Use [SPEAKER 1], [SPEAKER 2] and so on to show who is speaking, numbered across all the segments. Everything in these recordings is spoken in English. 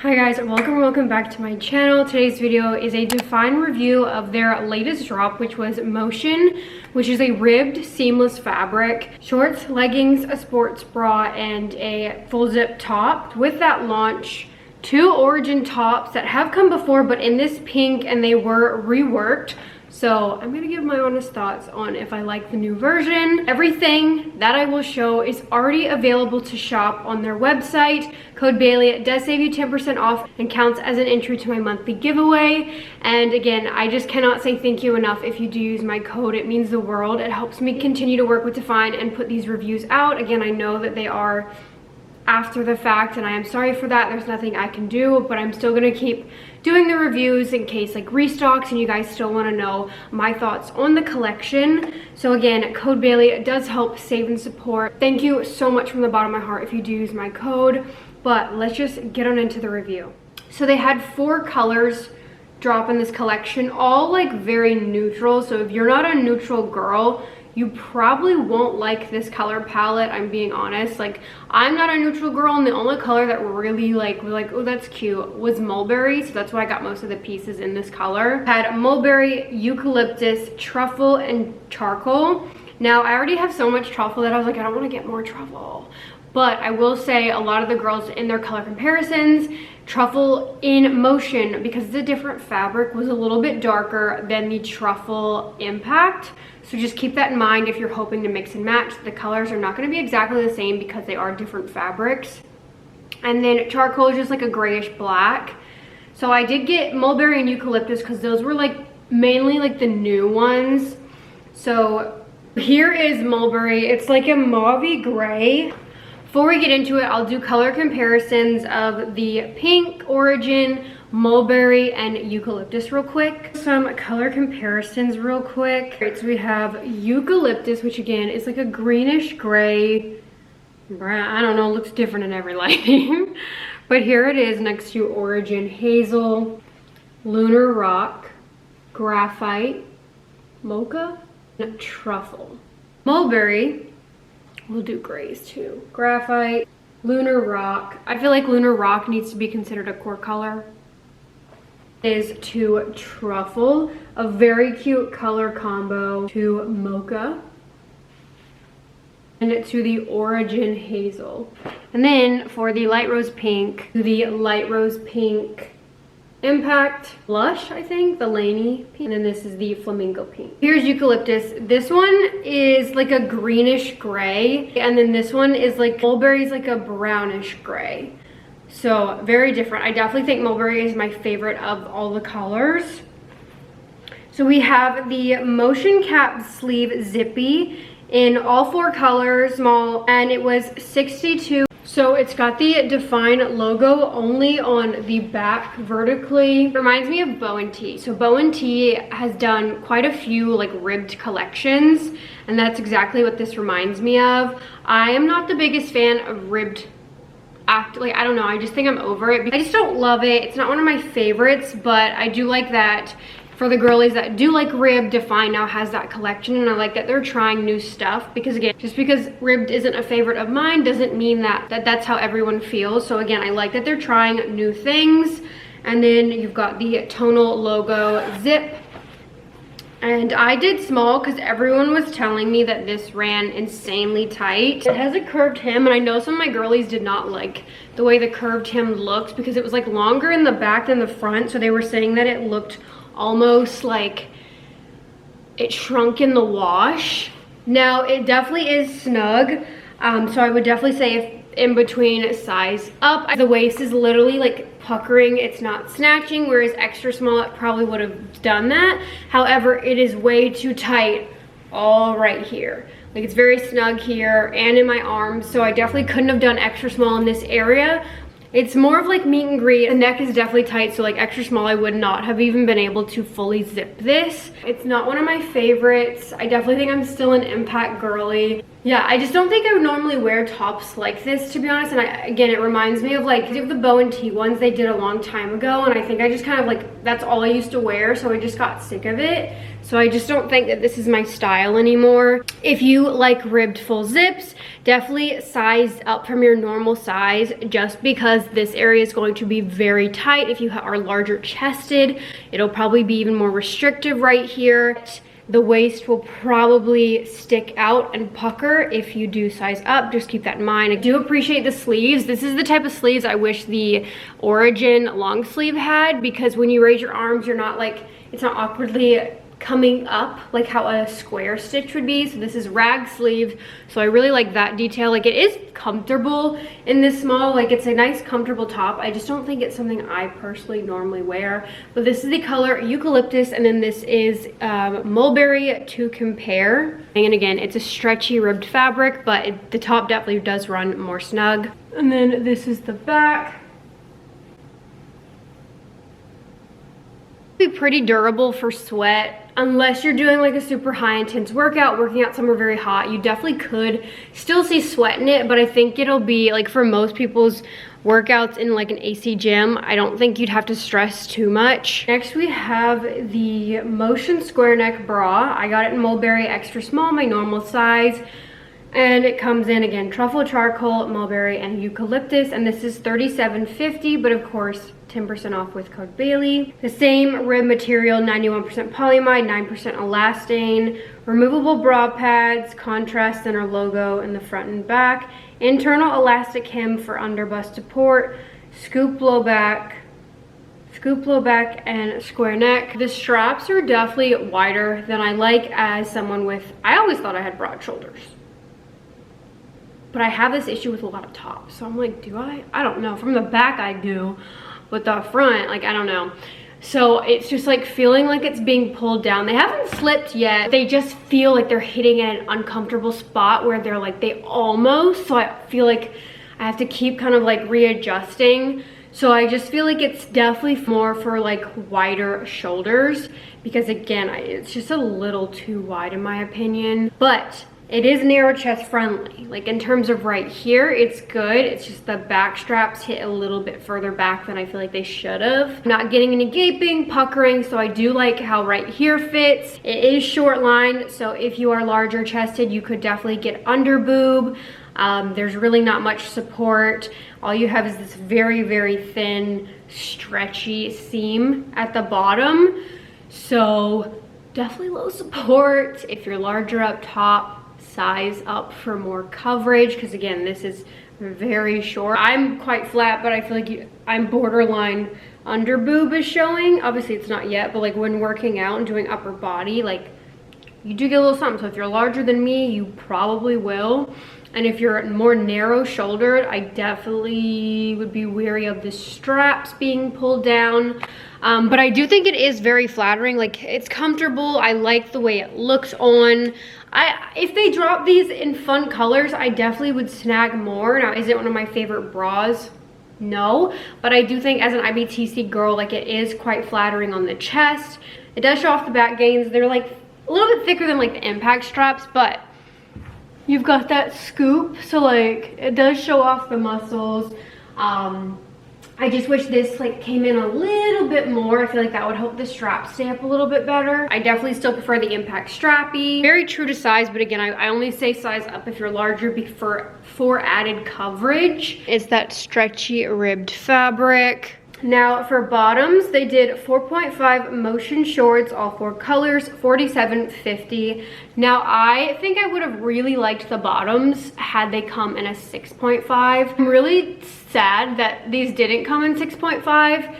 [SPEAKER 1] Hi guys, welcome back to my channel. Today's video is a DFYNE review of their latest drop, which was Motion, which is a ribbed seamless fabric, shorts, leggings, a sports bra, and a full zip top. With that launch, 2 origin tops that have come before but in this pink, and they were reworked. So I'm gonna give my honest thoughts on if I like the new version. Everything that I will show is already available to shop on their website. Code Bailey, it does save you 10% off and counts as an entry to my monthly giveaway. And again, I just cannot say thank you enough if you do use my code. It means the world. It helps me continue to work with DFYNE and put these reviews out. Again, I know that they are after the fact, and I am sorry for that. There's nothing I can do, but I'm still gonna keep doing the reviews in case like restocks and you guys still want to know my thoughts on the collection. So again, code Bailey, it does help save and support. Thank you so much from the bottom of my heart if you do use my code. But let's just get on into the review. So they had 4 colors drop in this collection, all like very neutral. So if you're not a neutral girl, you probably won't like this color palette. I'm being honest. Like, I'm not a neutral girl, and the only color that really was like, oh, that's cute, was mulberry. So that's why I got most of the pieces in this color. Had mulberry, eucalyptus, truffle, and charcoal. Now, I already have so much truffle that I was like, I don't want to get more truffle. But I will say a lot of the girls in their color comparisons, truffle in Motion, because it's a different fabric, was a little bit darker than the truffle impact. So just keep that in mind if you're hoping to mix and match. The colors are not going to be exactly the same because they are different fabrics. And then charcoal is just like a grayish black. So I did get mulberry and eucalyptus because those were like mainly like the new ones. So here is mulberry. It's like a mauve-y gray. Before we get into it, I'll do color comparisons of the pink, origin, mulberry, and eucalyptus real quick. Some color comparisons real quick. Right, so we have eucalyptus, which again is like a greenish gray. I don't know, looks different in every lighting. But here it is next to origin: hazel, lunar rock, graphite, mocha, and truffle. Mulberry, we'll do grays too. Graphite, lunar rock. I feel like lunar rock needs to be considered a core color. Is to truffle, a very cute color combo, to mocha, and to the origin hazel. And then for the light rose pink, to the light rose pink impact blush, I think, the Laney pink, and then this is the flamingo pink. Here's eucalyptus. This one is like a greenish gray, and then this one is like mulberry's like a brownish gray. So very different. I definitely think mulberry is my favorite of all the colors. So we have the Motion cap sleeve zippy in all 4 colors, small, and it was $62. So it's got the DFYNE logo only on the back vertically. Reminds me of Bow & Tea. So Bow & Tea has done quite a few like ribbed collections, and that's exactly what this reminds me of. I am not the biggest fan of ribbed like, I don't know, I just think I'm over it. I just don't love it. It's not one of my favorites, but I do like that for the girlies that do like ribbed, DFYNE now has that collection, and I like that they're trying new stuff, because again, just because ribbed isn't a favorite of mine doesn't mean that that's how everyone feels. So again, I like that they're trying new things. And then you've got the tonal logo zip. And I did small because everyone was telling me that this ran insanely tight. It has a curved hem, and I know some of my girlies did not like the way the curved hem looks because it was like longer in the back than the front. So they were saying that it looked almost like it shrunk in the wash. Now it definitely is snug. So I would definitely say if in between size up. The waist is literally like puckering, it's not snatching, whereas extra small it probably would have done that. However, it is way too tight all right here. Like, it's very snug here and in my arms, so I definitely couldn't have done extra small in this area. It's more of like meet and greet. The neck is definitely tight, so like extra small I would not have even been able to fully zip this. It's not one of my favorites. I definitely think I'm still an impact girly. Yeah, I just don't think I would normally wear tops like this, to be honest. And again, it reminds me of like the bow and tee ones they did a long time ago. And I think I just kind of like, that's all I used to wear. So I just got sick of it. So I just don't think that this is my style anymore. If you like ribbed full zips, definitely size up from your normal size, just because this area is going to be very tight. If you are larger chested, it'll probably be even more restrictive right here. The waist will probably stick out and pucker if you do size up. Just keep that in mind. I do appreciate the sleeves. This is the type of sleeves I wish the Origin long sleeve had, because when you raise your arms, you're not like, it's not awkwardly coming up like how a square stitch would be. So this is rag sleeve, so I really like that detail. Like, it is comfortable in this small, like it's a nice comfortable top. I just don't think it's something I personally normally wear. But this is the color Eucalyptus, and then this is Mulberry to Compare. And again, it's a stretchy ribbed fabric, but the top definitely does run more snug. And then this is the back. Be pretty durable for sweat. Unless you're doing like a super high intense workout, working out somewhere very hot, you definitely could still see sweat in it, but I think it'll be like for most people's workouts in like an AC gym, I don't think you'd have to stress too much. Next we have the Motion square neck bra. I got it in Mulberry extra small, my normal size. And it comes in, again, truffle, charcoal, mulberry, and eucalyptus. And this is $37.50, but of course, 10% off with code Bailey. The same rib material, 91% polyamide, 9% elastane. Removable bra pads, contrast center logo in the front and back. Internal elastic hem for under bust support. Scoop low back, and square neck. The straps are definitely wider than I like as someone with, I always thought I had broad shoulders. But I have this issue with a lot of tops. So I'm like, do I? I don't know. From the back I do, but the front, like, I don't know. So it's just like feeling like it's being pulled down. They haven't slipped yet. They just feel like they're hitting at an uncomfortable spot where they're like, they almost, so I feel like I have to keep kind of like readjusting. So I just feel like it's definitely more for like wider shoulders, because again, it's just a little too wide in my opinion. But it is narrow chest friendly. Like in terms of right here, it's good. It's just the back straps hit a little bit further back than I feel like they should have. Not getting any gaping, puckering, so I do like how right here fits. It is short line, so if you are larger chested, you could definitely get under boob. There's really not much support. All you have is this very, very thin, stretchy seam at the bottom. So definitely low support. If you're larger up top, size up for more coverage, because again, this is very short. I'm quite flat, but I feel like I'm borderline under boob is showing. Obviously it's not yet, but like when working out and doing upper body, like you do get a little something. So if you're larger than me, you probably will. And if you're more narrow shouldered, I definitely would be wary of the straps being pulled down. But I do think it is very flattering. Like, it's comfortable. I like the way it looks on. If they drop these in fun colors, I definitely would snag more. Now, is it one of my favorite bras? No, but I do think as an IBTC girl, like, it is quite flattering on the chest. It does show off the back gains. They're like a little bit thicker than like the impact straps, but you've got that scoop, so like it does show off the muscles. I just wish this like came in a little bit more. I feel like that would help the strap stay up a little bit better. I definitely still prefer the impact strappy. Very true to size, but again, I only say size up if you're larger for added coverage. It's that stretchy ribbed fabric. Now for bottoms, they did 4.5 motion shorts, all 4 colors, $47.50. Now I think I would have really liked the bottoms had they come in a 6.5. I'm really sad that these didn't come in 6.5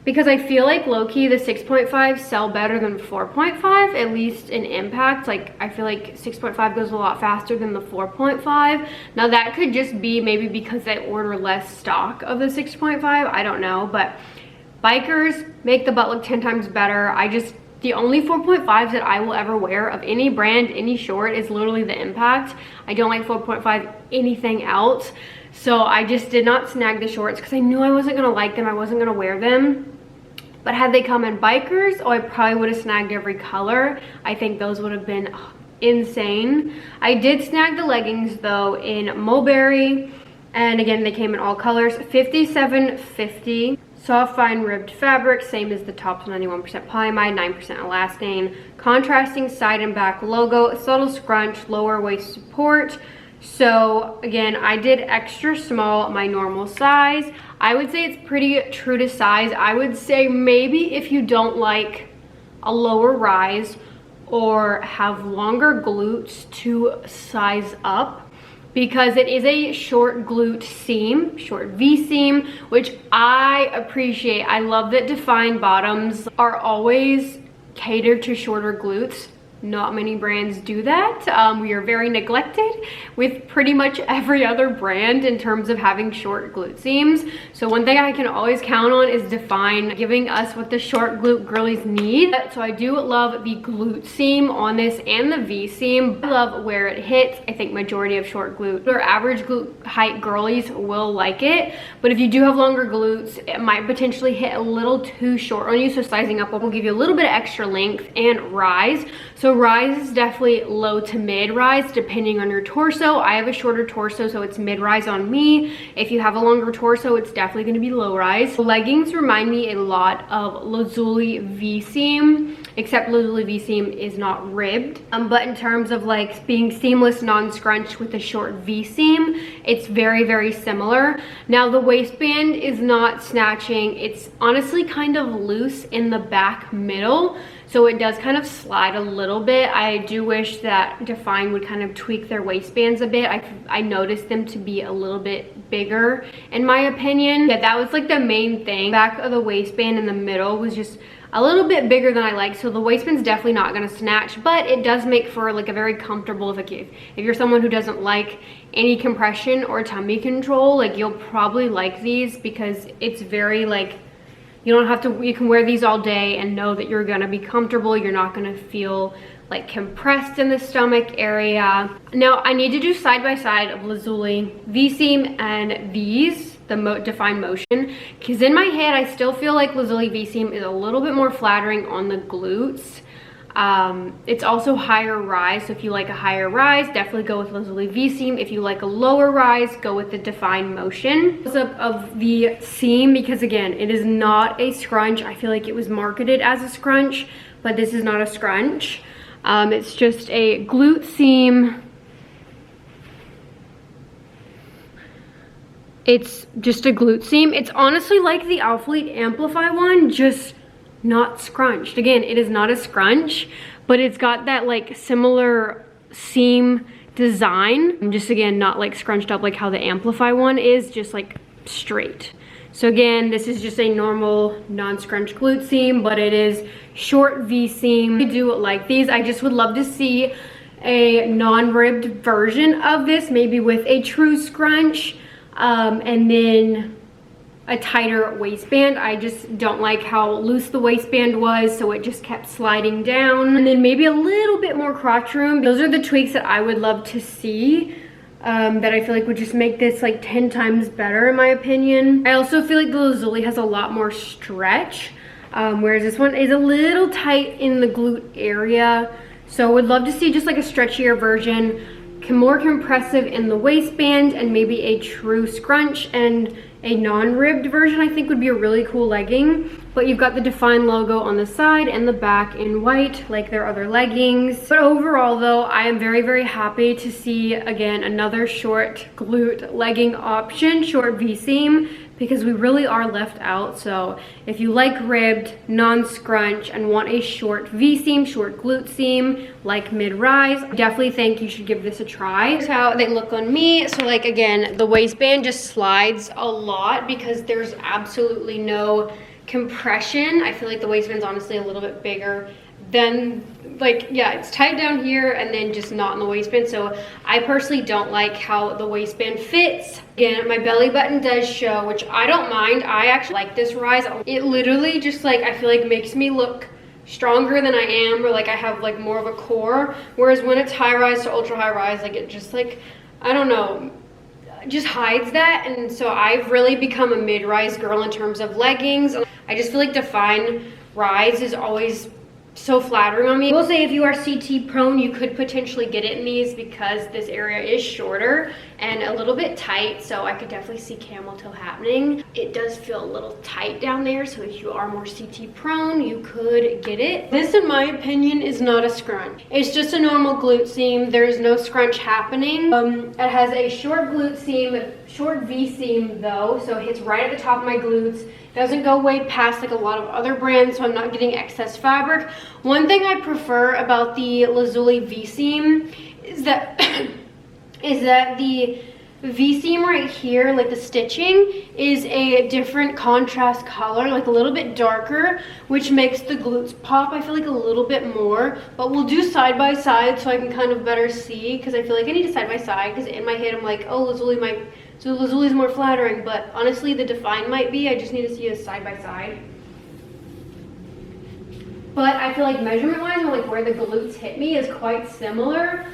[SPEAKER 1] because I feel like low-key the 6.5 sell better than 4.5, at least in impact. Like, I feel like 6.5 goes a lot faster than the 4.5. Now that could just be maybe because they order less stock of the 6.5, I don't know, but bikers make the butt look 10 times better. The only 4.5s that I will ever wear of any brand, any short, is literally the impact. I don't like 4.5 anything else. So I just did not snag the shorts because I knew I wasn't gonna like them, I wasn't gonna wear them. But had they come in bikers, I probably would have snagged every color. I think those would have been insane. I did snag the leggings though in mulberry, and again they came in all colors. $57.50. Soft fine ribbed fabric, same as the tops, 91% polyamide, 9% elastane. Contrasting side and back logo, subtle scrunch, lower waist support. So again, I did extra small, my normal size. I would say it's pretty true to size. I would say maybe if you don't like a lower rise or have longer glutes, to size up, because it is a short glute seam, short V seam, which I appreciate. I love that DFYNE bottoms are always catered to shorter glutes. Not many brands do that. We are very neglected with pretty much every other brand in terms of having short glute seams. So one thing I can always count on is DFYNE giving us what the short glute girlies need. So I do love the glute seam on this and the V seam. I love where it hits. I think majority of short glute or average glute height girlies will like it. But if you do have longer glutes, it might potentially hit a little too short on you. So sizing up will give you a little bit of extra length and rise. So rise is definitely low to mid rise depending on your torso. I have a shorter torso, so it's mid rise on me. If you have a longer torso, it's definitely going to be low rise. Leggings remind me a lot of lazuli V seam, except lazuli V seam is not ribbed. But in terms of like being seamless, non-scrunched with a short V seam, it's very, very similar. Now the waistband is not snatching. It's honestly kind of loose in the back middle. So it does kind of slide a little bit. I do wish that DFYNE would kind of tweak their waistbands a bit. I noticed them to be a little bit bigger in my opinion. Yeah, that was like the main thing. Back of the waistband in the middle was just a little bit bigger than I like. So the waistband's definitely not gonna snatch, but it does make for like a very comfortable, if you're someone who doesn't like any compression or tummy control, like you'll probably like these because it's very like, you don't have to, you can wear these all day and know that you're gonna be comfortable. You're not gonna feel like compressed in the stomach area. Now I need to do side by side of lazuli V-seam and these, the DFYNE Motion, because in my head I still feel like lazuli V-seam is a little bit more flattering on the glutes. It's also higher rise, so if you like a higher rise, definitely go with lazuli V-seam. If you like a lower rise, go with the DFYNE Motion. Close up of the seam, because again, it is not a scrunch. I feel like it was marketed as a scrunch, but this is not a scrunch. It's just a glute seam. It's just a glute seam. It's honestly like the ALPHALETE Amplify one, just not scrunched. Again, it is not a scrunch, but it's got that like similar seam design. Just again, not like scrunched up like how the Amplify one is, just like straight. So again, this is just a normal non-scrunch glute seam, but it is short V seam. I do like these. I just would love to see a non-ribbed version of this, maybe with a true scrunch, and then a tighter waistband. I just don't like how loose the waistband was, so it just kept sliding down. And then maybe a little bit more crotch room. Those are the tweaks that I would love to see, that I feel like would just make this like 10 times better in my opinion. I also feel like the lazuli has a lot more stretch, whereas this one is a little tight in the glute area. So I would love to see just like a stretchier version, more compressive in the waistband, and maybe a true scrunch and a non-ribbed version I think would be a really cool legging. But you've got the DFYNE logo on the side and the back in white like their other leggings. But overall though, I am very, very happy to see again another short glute legging option, short V-seam, because we really are left out. So if you like ribbed, non-scrunch, and want a short V-seam, short glute seam, like mid-rise, definitely think you should give this a try. Here's how they look on me. So like again, the waistband just slides a lot because there's absolutely no compression. I feel like the waistband's honestly a little bit bigger than, like, yeah, it's tight down here and then just not in the waistband. So I personally don't like how the waistband fits. Again, my belly button does show, which I don't mind. I actually like this rise. It literally just like, I feel like makes me look stronger than I am, or like I have like more of a core. Whereas when it's high rise to ultra high rise, like it just like, I don't know, just hides that. And so I've really become a mid-rise girl in terms of leggings. I just feel like DFYNE rise is always so flattering on me. I will say if you are CT prone, you could potentially get it in these because this area is shorter and a little bit tight, so I could definitely see camel toe happening. It does feel a little tight down there, so if you are more CT prone, you could get it. This, in my opinion, is not a scrunch. It's just a normal glute seam. There's no scrunch happening. It has a short glute seam, short V seam though, so it hits right at the top of my glutes. Doesn't go way past like a lot of other brands, so I'm not getting excess fabric. One thing I prefer about the Lazuli V seam is that the V seam right here, like the stitching, is a different contrast color, like a little bit darker, which makes the glutes pop, I feel like, a little bit more. But we'll do side by side so I can kind of better see, because I feel like I need a side by side, because in my head I'm like, oh, Lazuli's more flattering, but honestly the DFYNE might be. I just need to see a side by side. But I feel like measurement wise, and like where the glutes hit me, is quite similar.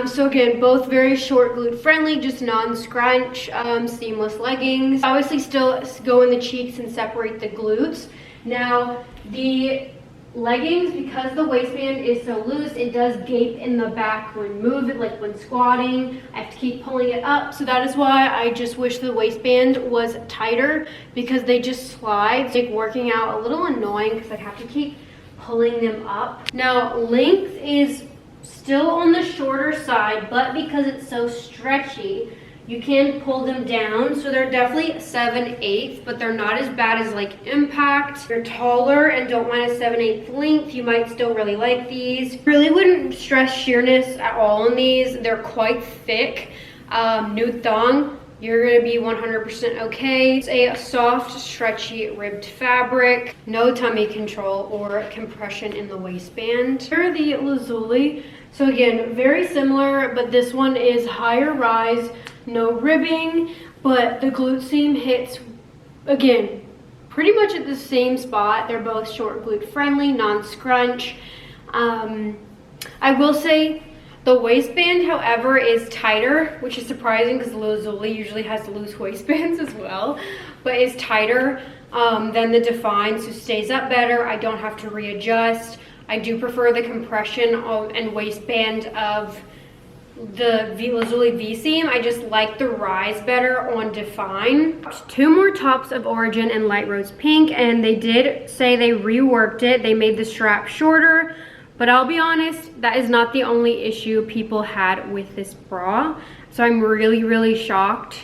[SPEAKER 1] So again, both very short glute friendly, just non-scrunch, seamless leggings. Obviously still go in the cheeks and separate the glutes. Now the leggings, because the waistband is so loose, it does gape in the back when move it, like when squatting. I have to keep pulling it up, so that is why I just wish the waistband was tighter, because they just slide. It's like working out a little annoying because I have to keep pulling them up. Now length is still on the shorter side, but because it's so stretchy, you can pull them down. So they're definitely 7/8, but they're not as bad as like Impact. If you're taller and don't want a 7/8 length, you might still really like these. Really wouldn't stress sheerness at all on these. They're quite thick. Nude thong, you're gonna be 100% okay. It's a soft, stretchy, ribbed fabric. No tummy control or compression in the waistband. Here are the Lazuli. So again, very similar, but this one is higher rise, no ribbing, but the glute seam hits, again, pretty much at the same spot. They're both short glute friendly, non-scrunch. I will say the waistband, however, is tighter, which is surprising because Lazuli usually has loose waistbands as well, but is tighter than the DFYNE, so stays up better. I don't have to readjust. I do prefer the compression and waistband of the Lazuli V seam. I just like the rise better on DFYNE. Two more tops of Origin in light rose pink, and they did say they reworked it. They made the strap shorter, but I'll be honest, that is not the only issue people had with this bra. So I'm really, really shocked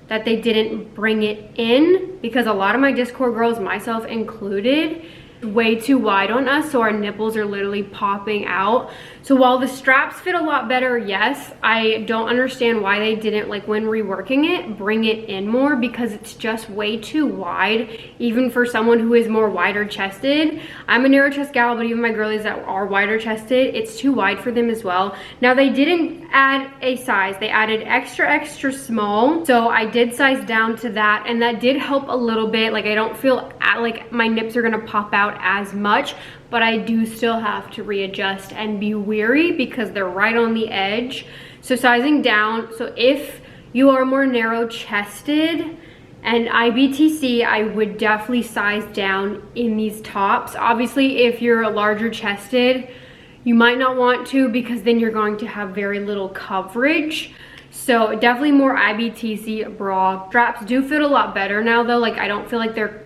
[SPEAKER 1] that they didn't bring it in, because a lot of my Discord girls, myself included, way too wide on us, so our nipples are literally popping out. So while the straps fit a lot better, yes, I don't understand why they didn't, like when reworking it, bring it in more, because it's just way too wide, even for someone who is more wider chested. I'm a narrow chest gal, but even my girlies that are wider chested, it's too wide for them as well. Now they didn't add a size, they added extra, extra small, so I did size down to that, and that did help a little bit. Like I don't feel like my nips are gonna pop out as much, but I do still have to readjust and be weary because they're right on the edge. So sizing down, so if you are more narrow chested and IBTC, I would definitely size down in these tops. Obviously, if you're a larger chested, you might not want to, because then you're going to have very little coverage. So definitely more IBTC bra. Straps do fit a lot better now though. Like I don't feel like they're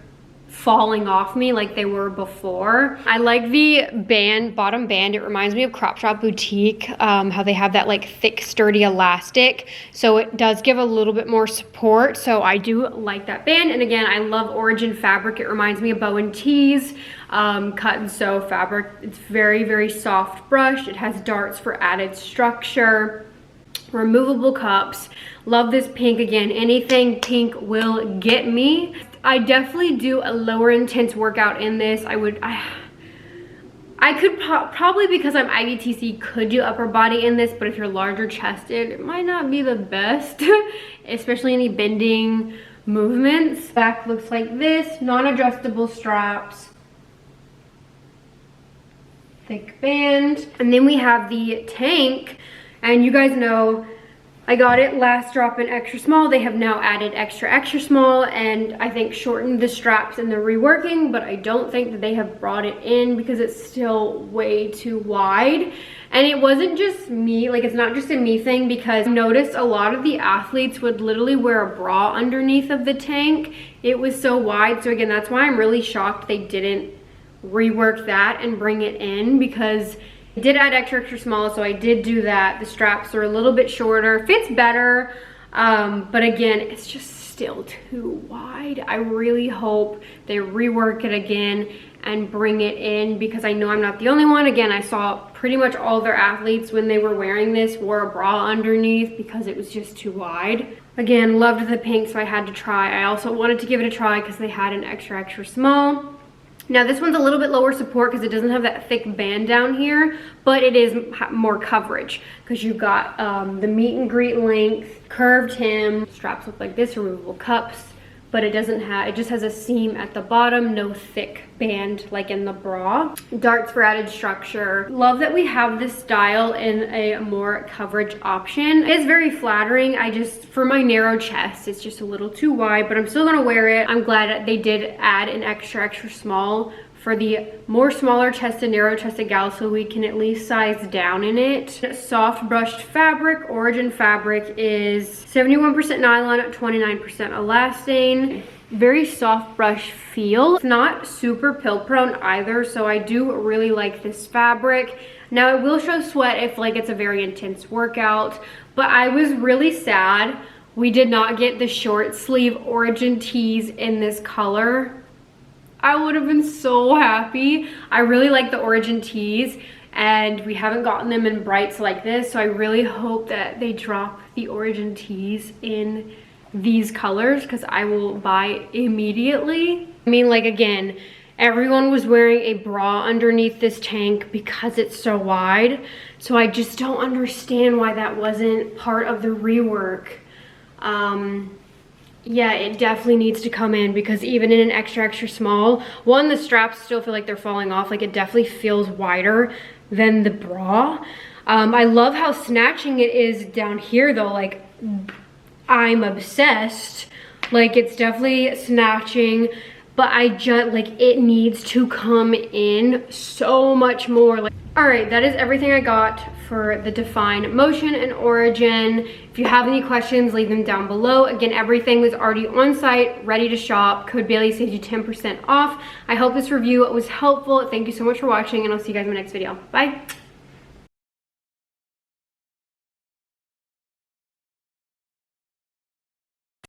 [SPEAKER 1] falling off me like they were before. I like the band, bottom band. It reminds me of Crop Shop Boutique, how they have that like thick, sturdy elastic. So it does give a little bit more support. So I do like that band. And again, I love Origin fabric. It reminds me of Bowen Tees, cut and sew fabric. It's very, very soft brushed. It has darts for added structure. Removable cups. Love this pink. Again, anything pink will get me. I definitely do a lower intense workout in this. I could probably, because I'm IBTC, could do upper body in this, but if you're larger chested, it might not be the best, especially any bending movements. Back looks like this, non-adjustable straps, thick band. And then we have the tank, and you guys know I got it last drop in extra small. They have now added extra small and I think shortened the straps in the reworking, but I don't think that they have brought it in because it's still way too wide. And it wasn't just me, like it's not just a me thing, because I noticed a lot of the athletes would literally wear a bra underneath of the tank. It was so wide. So again, that's why I'm really shocked they didn't rework that and bring it in, because I did add extra small, so I did do that. The straps are a little bit shorter, fits better, but again, it's just still too wide. I really hope they rework it again and bring it in, because I know I'm not the only one. Again, I saw pretty much all their athletes when they were wearing this wore a bra underneath because it was just too wide. Again, loved the pink, so I had to try. I also wanted to give it a try because they had an extra small. Now this one's a little bit lower support because it doesn't have that thick band down here, but it is more coverage because you've got the meet and greet length, curved hem, straps look like this, removable cups, but it doesn't have, it just has a seam at the bottom, no thick band like in the bra. Darts for added structure. Love that we have this style in a more coverage option. It's very flattering. I just, for my narrow chest, it's just a little too wide, but I'm still gonna wear it. I'm glad they did add an extra small for the more smaller chested, narrow chested gals, so we can at least size down in it. Soft brushed fabric. Origin fabric is 71% nylon, 29% elastane. Very soft brush feel. It's not super pill prone either, so I do really like this fabric. Now it will show sweat if like it's a very intense workout, but I was really sad we did not get the short sleeve Origin tees in this color. I would have been so happy. I really like the Origin tees and we haven't gotten them in brights like this, so I really hope that they drop the Origin tees in these colors because I will buy immediately. I mean, like again, everyone was wearing a bra underneath this tank because it's so wide, so I just don't understand why that wasn't part of the rework. Yeah, it definitely needs to come in because even in an extra small, one, the straps still feel like they're falling off. Like it definitely feels wider than the bra. I love how snatching it is down here though. Like I'm obsessed. Like it's definitely snatching, but I just like it needs to come in so much more. Like, all right, that is everything I got for the DFYNE Motion and Origin. If you have any questions, leave them down below. Again, everything is already on site, ready to shop. Code Bailey saves you 10% off. I hope this review was helpful. Thank you so much for watching, and I'll see you guys in my next video. Bye.